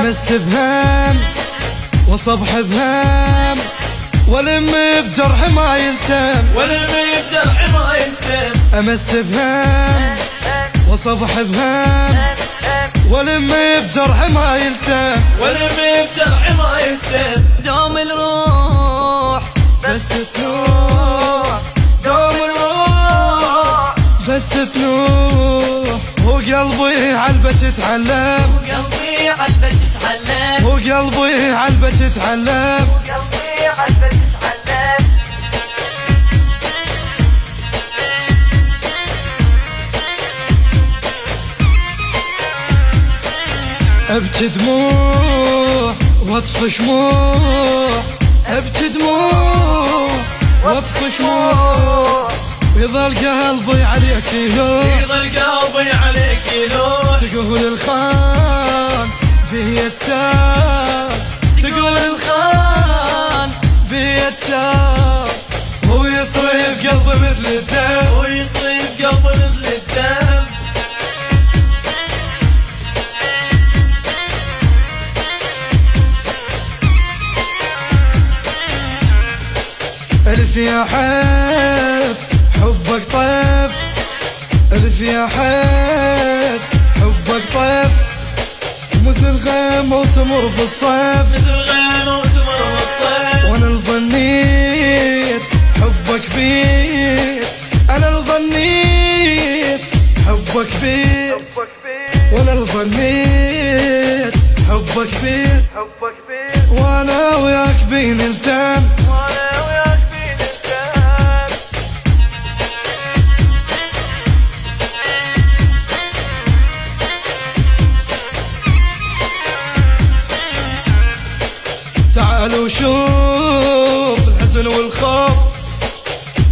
امس بهم وصبح بهم والم بجرح ما يلتم امس بهم وصبح بهم والم بجرح ما يلتم دوم الروح بس تنوح دوم الروح بس تنوح وقلبي عالبك تتعلم وقلبي عالبك تتعلم وقلبي عالبك تتعلم وقلبي عالبك تتعلم ابكي دموع واطفي شموع ابكي دموع واطفي شموع يظل قلبي عليك يلوح تقول الخان به التاب تقول الخان به التاب هو يصرف قلبي مثل الدم ألف يا حب حبك طيب ألف يا حب حبك طيب مثل غيم وتمر بالصيف وانا الظنيت حبك بيت انا الظنيت حبك بيت وانا الظنيت حبك بيت وانا وياك بين التم تعالوا شوف الحزن والخوف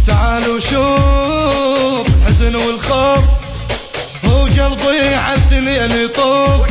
تعالوا شوف الحزن والخوف هو قلبي عالدنيا اللي يطوف